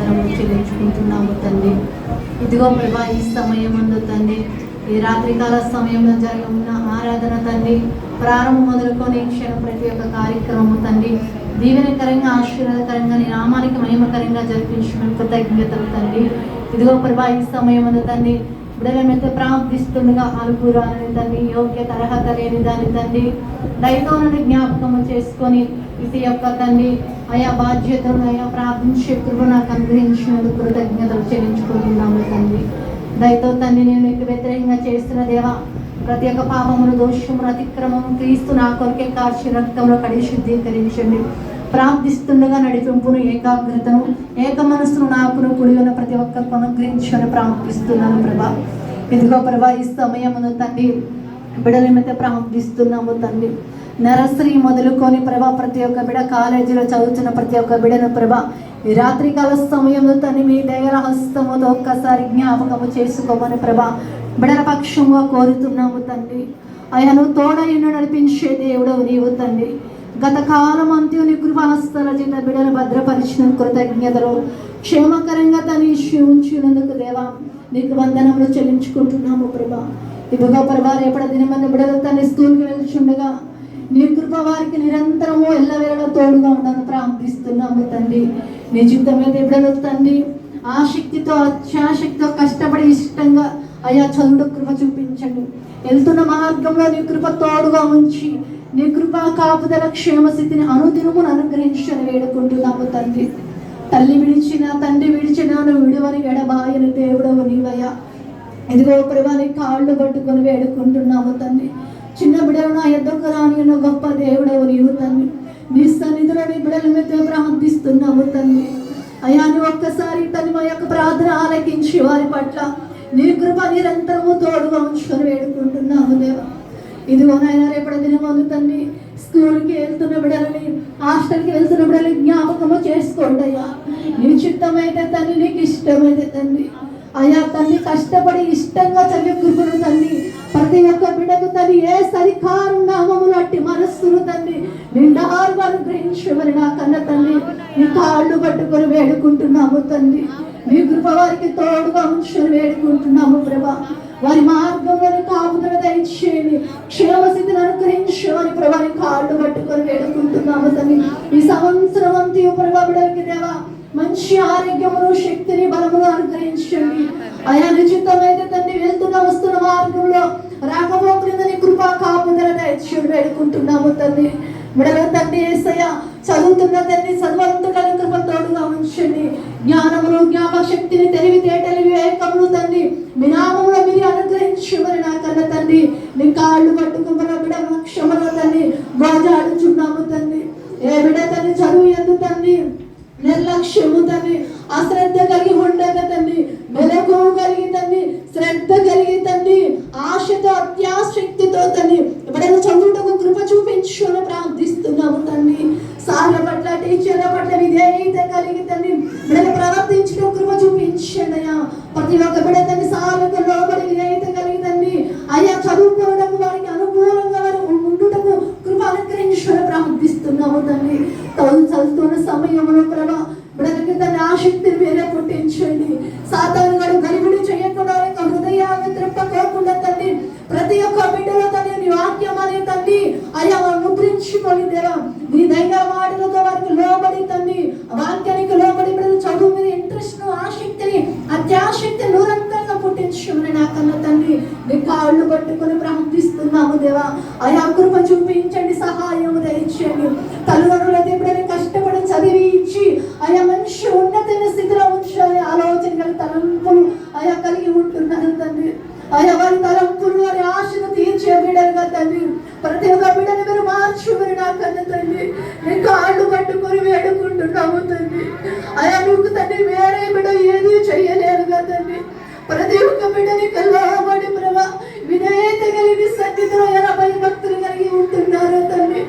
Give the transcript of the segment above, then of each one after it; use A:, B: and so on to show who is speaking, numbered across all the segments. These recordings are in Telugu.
A: వందనములు చెల్లించుకుంటున్నాము తండ్రి. ఇదిగో ప్రభా, ఈ సమయమందు తండ్రి, ఈ రాత్రికాల సమయంలో జరిగిన ఆరాధన తండ్రి, ప్రారంభం మొదలుకొని క్షణం ప్రతి ఒక్క కార్యక్రమము తండ్రి దీవెనకరంగా, ఆశీర్వాదకరంగా, నీ నామానికి మహిమకరంగా జరిపించిన కృతజ్ఞతలు తండ్రి. ఇదిగో ప్రభా, ఈ సమయమందు తండ్రి బిడ్డలమైతే ప్రార్థిస్తుండగా అనుకూరాలని తండ్రి, యోగ్యత అర్హత లేని దాని తండ్రి దయతో నుండి జ్ఞాపకము చేసుకొని ఇది యొక్క తండ్రి ఆయా బాధ్యతలు ఆయా ప్రార్థించే కృప నాకు అనుగ్రహించినందుకు కృతజ్ఞతలు చెల్లించుకుంటున్నాము తండ్రి. దయతో తండ్రి నేను మీకు వ్యతిరేకంగా చేస్తున్న దేవా ప్రతి ఒక్క పాపమును, దోషమును, అతిక్రమము క్రీస్తు నా కొరకే కార్చి రక్తంలో కడిగి శుద్ధీకరించండి. ప్రార్థిస్తుండగా నడిపింపును, ఏకాగ్రతను, ఏక మనస్సును నాకును కుడి ఉన్న ప్రతి ఒక్కరికి అనుగ్రహించని ప్రార్థిస్తున్నాను ప్రభా. ఇదిగో ప్రభా, ఈ సమయమును తండ్రి బిడ్డల మీద ప్రార్థిస్తున్నాము తండ్రి. నర్సరీ మొదలుకొని ప్రభా ప్రతి ఒక్క బిడ్డ, కాలేజీలో చదువుతున్న ప్రతి ఒక్క బిడ్డను ప్రభా ఈ రాత్రికాల సమయంలో తండ్రి మీ దగ్గర హస్తముతో ఒక్కసారి జ్ఞాపకము చేసుకోమని ప్రభా బిడ్డల పక్షంగా కోరుతున్నాము తండ్రి. ఆయనను తోడైన నడిపించే దేవుడవు నీవు తండ్రి. గత కాలం అంతా నీ కృపాస్తల చిన్న బిడ్డను భద్రపరిచిన కృతజ్ఞతలు, క్షేమకరంగా తను ఉంచినందుకు దేవా నీకు వందనములు చెల్లించుకుంటున్నాము ప్రభా. ఇదిగో ప్రభా, రేపటి దినమంది బిడ్డలు తన స్కూల్కి వెళ్తుండగా నీ కృప వారికి నిరంతరము ఎల్లవేళలా తోడుగా ఉండని ప్రార్థిస్తున్నాము తండ్రి. నీ జీవితమైతే బిడ్డలు తండ్రి ఆసక్తితో, అత్యాశక్తితో కష్టపడి ఇష్టంగా అయా చదువుడు కృప చూపించండి. వెళ్తున్న మార్గంలో నీ కృప తోడుగా ఉంచి నీ కృపా కాపుదల క్షేమస్థితిని అనుదినమును అనుగ్రహించని వేడుకుంటున్నాము తండ్రి. తల్లి విడిచిన, తండ్రి విడిచిన విడువని ఎడబాయని దేవుడవు నీవయ్యా. ఇదిగో ప్రభా, నీ కాళ్ళు పట్టుకొని వేడుకుంటున్నాము తండ్రి. చిన్న బిడ్డలు నా ఎద్దకు రాని అన్న గొప్ప దేవుడవు నీవు తండ్రి. నీ సన్నిధిలో నీ బిడ్డల మీద ప్రార్థిస్తున్నాము తండ్రి. అయ్యా నువ్వు ఒక్కసారి తల్లి మా యొక్క ప్రార్థన ఆలకించి వారి పట్ల నీ కృప నిరంతరము తోడుగా ఉంచుకొని వేడుకుంటున్నాము దేవా. ఇదిగో నాయన రేపటి దినమందు తండ్రి స్కూల్కి వెళ్తున్న బిడ్డలని, హాస్టల్కి వెళ్తున్న బిడ్డలని జ్ఞాపకము చేసుకోండి అయ్యా. నీ చిత్తమైతే తండ్రి, నీకు ఇష్టమైతే తండ్రి అయ్యా తండ్రి కష్టపడి ఇష్టంగా చదివే కృపను తండ్రి ప్రతి ఒక్క బిడ్డకు తండ్రి ఏ సరికారు నామములు అట్టి మనస్సును తండ్రి నిండారుగా అనుగ్రహించమని నా కన్న తండ్రి నీ కాళ్ళు పట్టుకొని వేడుకుంటున్నాము తండ్రి. నీ కృప వారికి తోడుగా ఉంచుకొని వేడుకుంటున్నాము ప్రభా. వారి మార్గంలో కాపుదల దయచేయండి, క్షేమస్థితిని అనుగ్రహించమని ప్రభాని కాళ్ళు పట్టుకొని వేడుకుంటున్నాము తండ్రి. ఈ సంవత్సరం అంతా ప్రభా బిడ్డలకి దేవా మంచి ఆరోగ్యమును, శక్తిని, బలమును అనుగ్రహించండి. అయా నిశ్చితమైతే తండ్రి వెళ్తున్న వస్తున్న మార్గంలో రాకపోకలేదని కృపా కాపుదల దయచేయండి వేడుకుంటున్నాము తండ్రి. బిడ్డల తండ్రి యేసయ్య చదువుతున్న తండ్రి చదవంతులను కృప తోడుగా ఉంచండి. జ్ఞానమును, జ్ఞాపక శక్తిని, తెలివితేటలు, వివేకమును తండ్రి మీ నామములో మీరు అనుగ్రహించమని నా కన్న తండ్రి నీ కాళ్ళు పట్టుకున్న బిడ్డ క్షమలో తండ్రి గోజాడుచున్నాము తండ్రి. ఏ బిడ్డ తండ్రి చదువు ఎందు తండ్రి నిర్లక్ష్యము తండ్రి, అశ్రద్ధ కలిగి ఉండగా తండ్రి, మెలకువ కలిగి తండ్రి, శ్రద్ధ కలిగి తండ్రి, ఆశతో అత్యాశక్తితో తండ్రి ఎప్పుడైనా చదువుటకు కృప చూపించుకొని ప్రార్థిస్తున్నాము తండ్రి. సార్ల పట్ల, టీచర్ల పట్ల విధేయత కలిగి తండ్రి బిడ్డలు ప్రవర్తించడం కృప చూపించండి అయ్యా. ప్రతి ఒక్క బిడ్డ తండ్రి సార్లకు లోబడి విధేయత కలిగి తండ్రి అయ్యా చదువుకోవడానికి వారికి అనుకూలంగా వారు ఉండుటకు కృప అనుగ్రహించుకొని ప్రార్థిస్తున్నాము తండ్రి. చదువుతున్న సమయంలో ప్రభా బిడ్డలకి తన ఆసక్తిని వేరే పుట్టించండి. సాతాను గడు గలిబిడి చేయకుండా హృదయాన్ని త్రిప్పకోకుండా తండ్రి ప్రతి ఒక్క బిడ్డలో తండ్రి నీ వాక్యం అనే తండ్రి అయ్యా ముద్రించుకొని దేవా నీ దైవ మాటలతో వారికి లోబడి తండ్రి వాక్యానికి లోబడి బిడ్డలు చదువు మీద ఇంట్రెస్ట్, ఆసక్తిని, అత్యాశక్తిని నిరంతరంగా పుట్టించుమని నా కన్న తండ్రి నీ కాళ్ళు పట్టుకొని ప్రార్థిస్తున్నాము దేవా. అయా కృప చూపించండి, సహాయం దయచేయండి. తల్లిదండ్రులైతే ఎప్పుడైనా కష్టపడి చదివించి ఆయా మనిషి ఉన్నతమైన స్థితిలో ఉంచాలని ఆలోచన కలిగి తలంపులు ఆయా కలిగి ఉంటున్నారు తండ్రి. ఆయా వారి తలంపులు, వారి ఆశను తీర్చే బిడ్డలుగా తండ్రి ప్రతి ఒక్క బిడ్డని మీరు మార్చుమని నా కన్న తండ్రి నీ కాళ్ళు పట్టుకొని వేడుకుంటున్నాము తండ్రి. ఆయా నువ్వు తండ్రి వేరే బిడ్డ ఏది చెయ్యలేరుగా తండ్రి ప్రతి ఒక్క బిడ్డని కలవబడి ప్రభా విధేయత కలిగి సన్నిధిలో ఎలా భయభక్తులు కలిగి ఉంటున్నారు తండ్రి.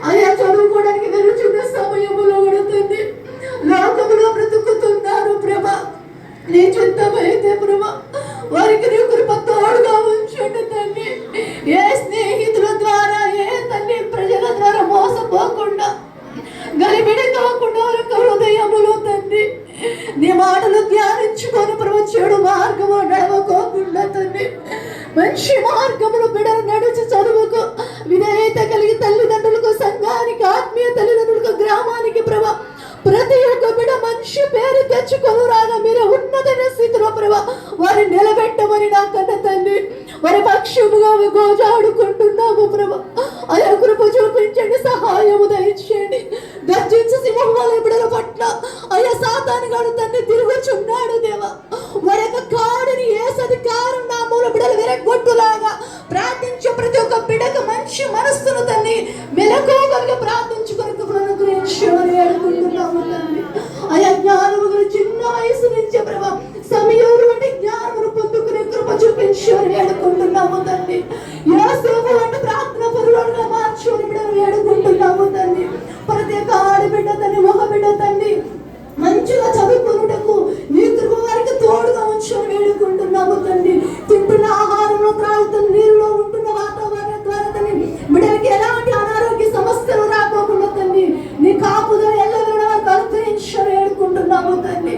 A: ఆయా చదువుకోవడానికి వెలుచున్న సమయంలో కూడా తండ్రి లోకములో బ్రతుకుతున్నారు ప్రభా. నీ చిత్తమైతే ప్రభా వారికి నీ కృప తోడుగా ఉంచండి తండ్రి. ఏ స్నేహితుల ద్వారా, ఏ తండ్రి ప్రజల ద్వారా మోసపోకుండా, గలిబిడి కాకుండా వారికి హృదయములో తండ్రి నీ మంచి మార్గములు బిడ్డలు నడిచి చదువుకు విధేయత కలిగి తల్లిదండ్రులకు, సంఘానికి, ఆత్మీయ తల్లిదండ్రులకు, గ్రామానికి ప్రభా ప్రతి ఒక్క బిడ్డ మంచి పేరు తెచ్చుకొని రాగా మీరు ఉన్నతమైన స్థితిలో ప్రభా వారిని నిలబెట్టమని నా కన్న తండ్రి వారి పక్షముగా గోజాడుకుంటున్నాము ప్రభా. అయా కృప చూపించండి, సహాయము దయచేయండి. గర్జించు సింహం వలె బిడ్డల పట్ల అయా సాతాను గాడు తండ్రి తిరుగుచున్నాడు దేవా. వారి యొక్క కాడిని ఏసధికారం నా మూల బిడ్డలు విరగొట్టులాగా ప్రార్థించే ప్రతి ఒక్క బిడ్డకు మంచి మనస్సును తండ్రి మెలకువగా ప్రార్థించుకొని వేడుకుంటున్నాము తండ్రి. అయా జ్ఞానము చిన్న వయసు నుంచే ప్రభా సమయంలో వంటి జ్ఞానమును పొందుకునే కృప చూపించి వేడుకుంటున్నాము తండ్రి. యోసేపు వంటి ప్రార్థన పరులుగా మార్చుకొని బిడ్డలు వేడుకుంటున్నాము తండ్రి. ప్రతి ఒక్క ఆడబిడ్డ తండ్రి, మగ బిడ్డ తండ్రి మంచిగా చదువుకున్నటకు నీ కృప వారికి తోడుగా ఉంచుకొని వేడుకుంటున్నాము తండ్రి. తింటున్న ఆహారంలో, త్రాగుతున్న నీరులో, ఉంటున్న వాతావరణం ద్వారా తండ్రి బిడ్డలకి ఎలాంటి అనారోగ్య సమస్యలు రాకోకుండా తండ్రి నీ కాపుదల ఎల్లవేళ వారికి అనుగ్రహించి వేడుకుంటున్నాము తండ్రి.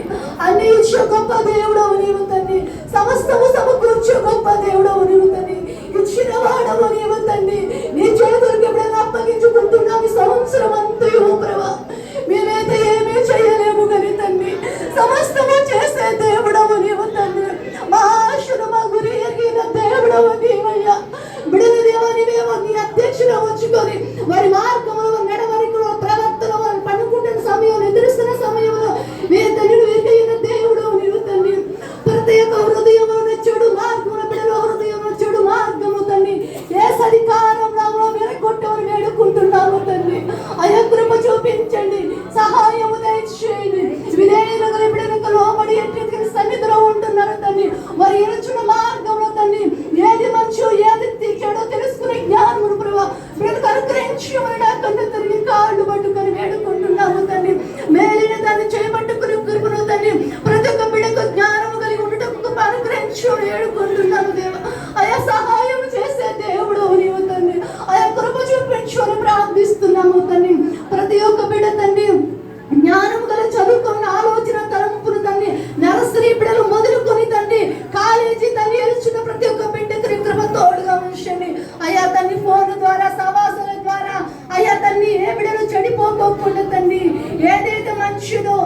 A: అన్ని ఇచ్చే గొప్ప దేవుడవు నీవు తండ్రి. సమస్తము సమకూర్చే గొప్ప దేవుడవు నీవు తండ్రి. ఇచ్చిన వాడవు నీవు తండ్రి. నీ చేతులకు ఎప్పుడైనా అప్పగించుకుంటున్నాము సంవత్సరం అంతయు ప్రభా. మేమైతే ఏమీ చేయలేము కానీ తండ్రి సమస్తము చేసే దేవుడవు నీవు తండ్రి. మా ఆశను మా గురి ఎరిగిన దేవుడవు నీవయ్యా. బిడల దేవా నీవేమో నీ అధ్యక్షులు ఉంచుకొని వారి మార్గంలో నడవడికలో ప్రవర్తన వారు పడుకుంటున్న సమయంలో ఎదురుస్తున్న సమయంలో మీరు తండ్రి ఎరిగిన దేవుడవు నీవు తండ్రి. ప్రతి ఒక్క హృదయంలో చెడు మార్గముల బిడల హృదయంలో చెడు మార్గము తండ్రి ఏసధికారంలో విరగొట్టమని వేడుకుంటున్నాము తండ్రి. అయా కృప చూపించండి, సహాయము దయచేయండి. విధేయులుగా బిడ్డలకు లోబడి ఎట్టి సన్నిధిలో ఉంటున్నారు తండ్రి. వారు ఎరుచున్న మార్గంలో తండ్రి ఏది మంచో ఏది చెడో తెలుసుకునే జ్ఞానమును ప్రభా బిడ్డలకు అనుగ్రహించమని నా కన్ను తండ్రి కాళ్ళు పట్టుకొని వేడుకుంటున్నాము తండ్రి. మేలిన దాన్ని చేయబట్టుకుని కృపను తండ్రి ప్రతి ఒక్క బిడ్డకు జ్ఞానము కలిగి ఉండటకు అనుగ్రహించమని వేడుకుంటున్నాము దేవా. అయా సహాయం చేసే దేవుడు నీవు తండ్రి. అయా కృప చూపించమని ప్రార్థిస్తున్నాము తండ్రి. ప్రతి ఒక్క బిడ్డ తండ్రి జ్ఞానము గల చదువుకున్న ఆలోచన తలంపులు తండ్రి నర్సరీ బిడ్డలు మొదలుకొని తండ్రి కాలేజీ తండ్రి ఎలుచున్న ప్రతి ఒక్క బిడ్డకు కృప తోడుగా ఉంచండి. అయ్యా తండ్రి ఫోన్ ద్వారా సవాసాల ద్వారా అయ్యా తండ్రి ఏ బిడ్డలు చెడిపోకోకుండా తండ్రి ఏదైతే మంచిదో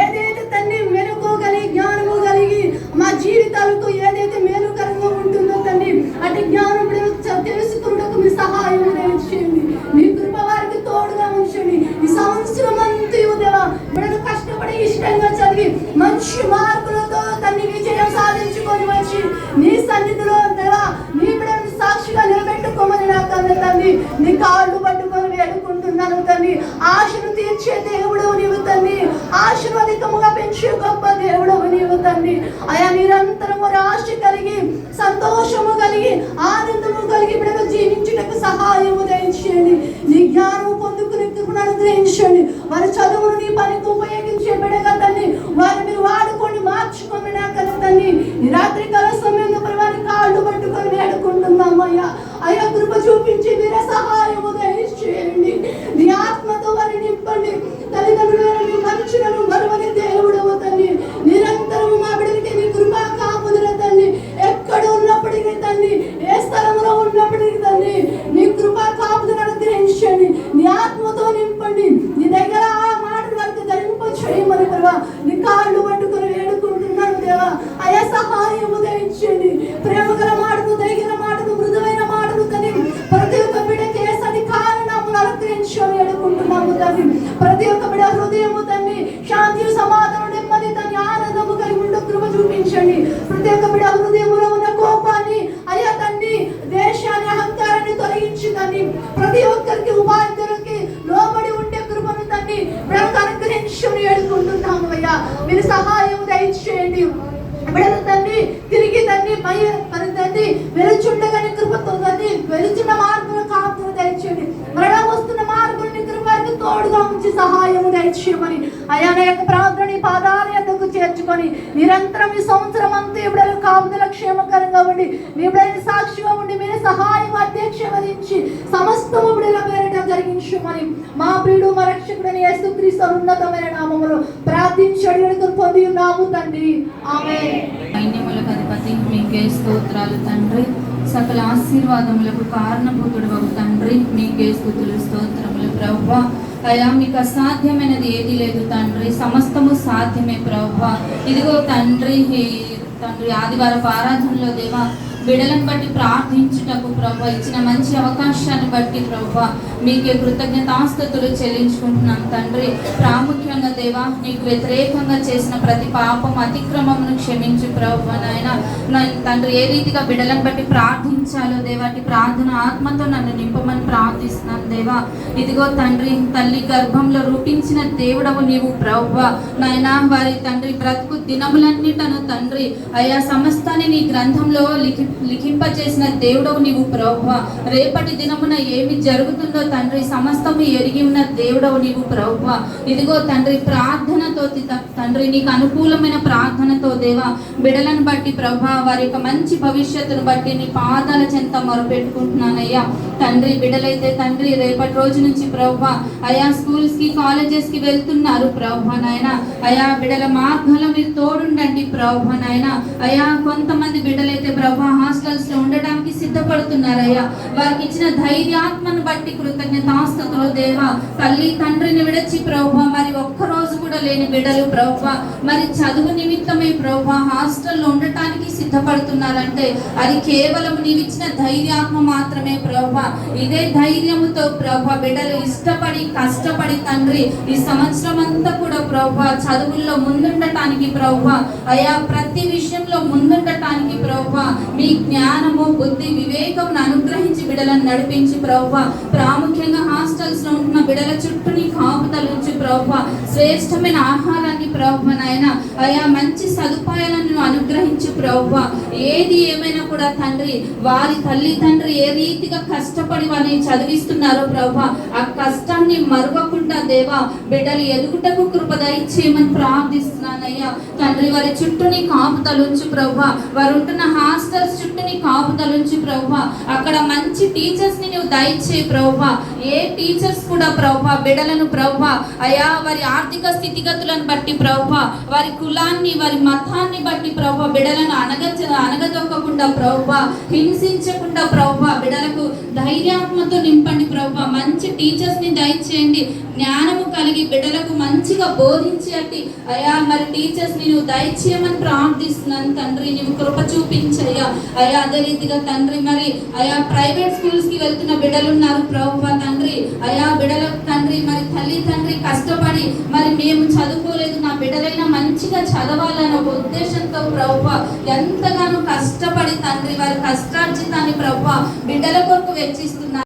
A: ఏదైతే తండ్రి మెరుగుగలిగి జ్ఞానము కలిగి మా జీవితాలకు ఏదైతే మేలుకరంగా ఉంటుందో తండ్రి అటు జ్ఞానం బిడ్డలకు తెలుసుకున్నకు మీ సహాయం చేయండి. మీ కృప వారికి తోడుగా ఉంచండి. ఈ సంవత్సరం అంతయు దేవా బిడ్డలు కష్టపడి ఇష్టంగా చదివి మంచి మార్కులతో తండ్రి విజయం సాధించుకొని వచ్చి నీ సన్నిధిలో దేవా నీ బిడ్డలను సాక్షిగా నిలబెట్టుకోమని నా కన్న తండ్రి నీ కాళ్ళు పట్టుకొని వేడుకుంటున్నాను తండ్రి. ఆశను తీర్చే దేవుడవు నీవు తండ్రి. ఆశను అధికముగా పెంచే గొప్ప దేవుడవు నీవు తండ్రి. అయా నిరంతరము ఆశ కలిగి సంతోషము కలిగి ఆనందము కలిగి బిడ్డలు జీవించుటకు సహాయము దయచేయండి. నీ జ్ఞానము పొందుకునే కృపను అనుగ్రహించండి. వారి చదువును నీ పనికి ఉపయోగించే బిడ్డగా తండ్రి వారిని మీరు వాడుకొని మార్చుకొని నా కన్న తండ్రి ఈ రాత్రి కాల సమయంలో వారి కాళ్ళు పట్టుకొని వేడుకుంటున్నాము అయ్యా. అయ్యా కృప చూపించి మీరే సహాయము దయచేయండి. నీ ఆత్మతో వారిని నింపండి. తల్లిదండ్రులను మనుషులను మరువని దేవుడవు తండ్రి. నిరంతరము మా బిడ్డలకి నీ కృపా కాపుదల తండ్రి ఎక్కడ ఉన్నప్పటికీ తండ్రి ఏ స్థలంలో ఉన్నప్పటికీ తండ్రి నీ కృపా కాపుదల అనుగ్రహించండి. నీ ఆత్మతో నింపండి. నీ దగ్గర ఆ మాటలు వారికి ధరింప చేయమని ప్రభా నీ కాళ్ళు పట్టుకుని వేడుకుంటున్నాను దేవా. అయా సహాయము దయచేయండి. ప్రేమ గల మాటలు, దయగల మాటలు, మృదువైన మాటలు తండ్రి ప్రతి ఒక్క బిడ్డకి అధికారము అనుగ్రహించమని వేడుకుంటున్నాము తండ్రి. ప్రతి ఒక్క బిడ్డ హృదయము తండ్రి శాంతి, సమాధానం, నెమ్మది తండ్రి ఆనందము కలిగి ఉండే కృప చూపించండి. ప్రతి ఒక్క బిడ్డ హృదయంలో ఉన్న కోపాన్ని అయ్యా తండ్రి దేశాన్ని అహంకారాన్ని తొలగించి తండ్రి ప్రతి ఒక్కరికి ఉపాధ్యులకి లోబడి ఉండే కృపను తండ్రి బిడ్డలకు అనుగ్రహించమని వేడుకుంటున్నాము అయ్యా. మీరు సహాయం దయచేయండి. బిడ్డల తండ్రి తిరిగి తండ్రి తండ్రి వెలుచుండగానే కృపతో తండ్రి వెలుచున్న మార్గంలో కాపుదల దయచేయండి. మరణం వస్తున్న మార్గంలో కృపకి తోడుగా ఉంచి సహాయము దయచేయమని అయా నా యొక్క ప్రార్థన పాదాల యొద్దకు చేర్చుకొని నిరంతరం ఈ సంవత్సరం అంతా బిడ్డల కాపుదల క్షేమకరంగా ఉండి నీ బిడ్డలని సాక్షిగా ఉండి మీరు సహాయం అధ్యక్ష వహించి సమస్తము బిడ్డల పేరిట జరిగించమని మా ప్రియుడు మా రక్షకుడైన యేసుక్రీస్తు ఉన్నతమైన నామములో ప్రార్థించి అడిగి పొంది ఉన్నాము తండ్రి. ఆమేన్.
B: సైన్యములకు అధిపతి మీకే స్తోత్రాలు తండ్రి. సకల ఆశీర్వాదములకు కారణభూతుడు తండ్రి, మీకే స్తుతులు స్తోత్రములు ప్రభువా. అయ్యా, మీకు అసాధ్యమైనది ఏది లేదు తండ్రి, సమస్తము సాధ్యమే ప్రభువా. ఇదిగో తండ్రి, ఆదివారపు ఆరాధనలో దేవా బిడలను బట్టి ప్రార్థించుటకు ప్రభువా ఇచ్చిన మంచి అవకాశాన్ని బట్టి ప్రభువా మీకే కృతజ్ఞతాస్తుతులు చెల్లించుకుంటున్నాం తండ్రి. ప్రాముఖ్యంగా దేవా నీకు వ్యతిరేకంగా చేసిన ప్రతి పాపం అతిక్రమమును క్షమించు ప్రభువా. నాయన తండ్రి, ఏ రీతిగా బిడలను బట్టి ప్రార్థించాలో దేవాటి ప్రార్థన ఆత్మతో నన్ను నింపమని ప్రార్థిస్తున్నాను దేవా. ఇదిగో తండ్రి, తల్లి గర్భంలో రూపించిన దేవుడవు నీవు ప్రభువా. నాయన వారి తండ్రి బ్రతుకు దినములన్నిటను తండ్రి అయ్యా సమస్తాన్ని నీ గ్రంథంలో లిఖింపచేసిన దేవుడవు నీవు ప్రభువా. రేపటి దినమున ఏమి జరుగుతుందో తండ్రి సమస్తము ఎరిగి ఉన్న దేవుడవు నీవు ప్రభువా. ఇదిగో తండ్రి, ప్రార్థనతో తండ్రి నీకు అనుకూలమైన ప్రార్థనతో దేవా బిడలను బట్టి ప్రభువా వారి యొక్క మంచి భవిష్యత్తును బట్టి నీ పాదాల చెంత మొరపెట్టుకుంటున్నానయ్యా తండ్రి. బిడలైతే తండ్రి రేపటి రోజు నుంచి ప్రభువా అయా స్కూల్స్ కి కాలేజెస్ కి వెళ్తున్నారు ప్రభువా. నాయన అయా బిడల మార్గంలో మీరు తోడుండండి ప్రభువా. నాయన అయా కొంతమంది బిడ్డలైతే ప్రభువా హాస్టల్స్ లో ఉండడానికి సిద్ధపడుతున్నారయ్యా. వారికి ఇచ్చిన ధైర్యాత్మను బట్టి కృతజ్ఞతాస్తుతులు దేవా. తల్లి తండ్రిని విడచి ప్రభువా మరి ఒక్కరోజు కూడా లేని బిడ్డలు ప్రభువా మరి చదువు నిమిత్తమే ప్రభువా హాస్టల్లో ఉండటానికి సిద్ధపడుతున్నారంటే అది కేవలం నీవిచ్చిన ధైర్యాత్మ మాత్రమే ప్రభువా. ఇదే ధైర్యముతో ప్రభువా బిడ్డలు ఇష్టపడి కష్టపడి తండ్రి ఈ సంవత్సరం అంతా కూడా ప్రభువా చదువుల్లో ముందుండటానికి ప్రభువా అయా ప్రతి విషయంలో ముందుండటానికి ప్రభువా మీ జ్ఞానము బుద్ధి వివేకం అనుగ్రహించి బిడలను నడిపించి ప్రభువా. ప్రాముఖ్యంగా హాస్టల్స్ లో ఉంటున్న బిడల చుట్టూ నీ కాపుదలుంచి ప్రభువా శ్రేష్టమైన ఆహారాన్ని ప్రభువా నాయన అయా మంచి సదుపాయాలను అనుగ్రహించి ప్రభువా. ఏది ఏమైనా కూడా తండ్రి వారి తల్లి తండ్రి ఏ రీతిగా కష్టపడి వారిని చదివిస్తున్నారో ప్రభువా ఆ కష్టాన్ని మరువకుండా దేవా బిడ్డలు ఎదుగుటకు కృప దయచేయమని ప్రార్థిస్తున్నానయ్యా తండ్రి. వారి చుట్టూ నీ కాపుదలుంచి ప్రభువా. వారు ఉంటున్న హాస్టల్స్ చుట్టూ నీ కాపుదలుంచి ప్రభువా. అక్కడ మంచి టీచర్స్ ని నువ్వు దయచేయి ప్రభువా. ఏ టీచర్స్ కూడా ప్రభువా బిడలను ప్రభువా అయా వారి ఆర్థిక స్థితిగతులను బట్టి ప్రభువా వారి కులాన్ని వారి మతాన్ని బట్టి ప్రభువా బిడలను అనగదొక్కకుండా ప్రభువా హింసించకుండా ప్రభువా బిడలకు ధైర్యాత్మతో నింపండి ప్రభువా. మంచి టీచర్స్ ని దయచేయండి, జ్ఞానము కలిగి బిడ్డలకు మంచిగా బోధించేటి అయా మరి టీచర్స్ ని నువ్వు దయచేయమని ప్రార్థిస్తున్నాను తండ్రి. నీవు కృప చూపించయ్యా అయా. అదే రీతిగా తండ్రి మరి అయా ప్రైవేట్ స్కూల్స్ కి వెళ్తున్న బిడ్డలున్నారు ప్రభువా తండ్రి అయా బిడ్డలకు తండ్రి మరి తల్లి తండ్రి కష్టపడి మరి మేము చదువుకోలేదు నా బిడ్డలైనా మంచిగా చదవాలన్న ఒక ఉద్దేశంతో ప్రభువా ఎంతగానో కష్టపడి తండ్రి వారి కష్టార్జితాన్ని ప్రభువా బిడ్డల కొరకు వెచ్చిస్తున్నారు.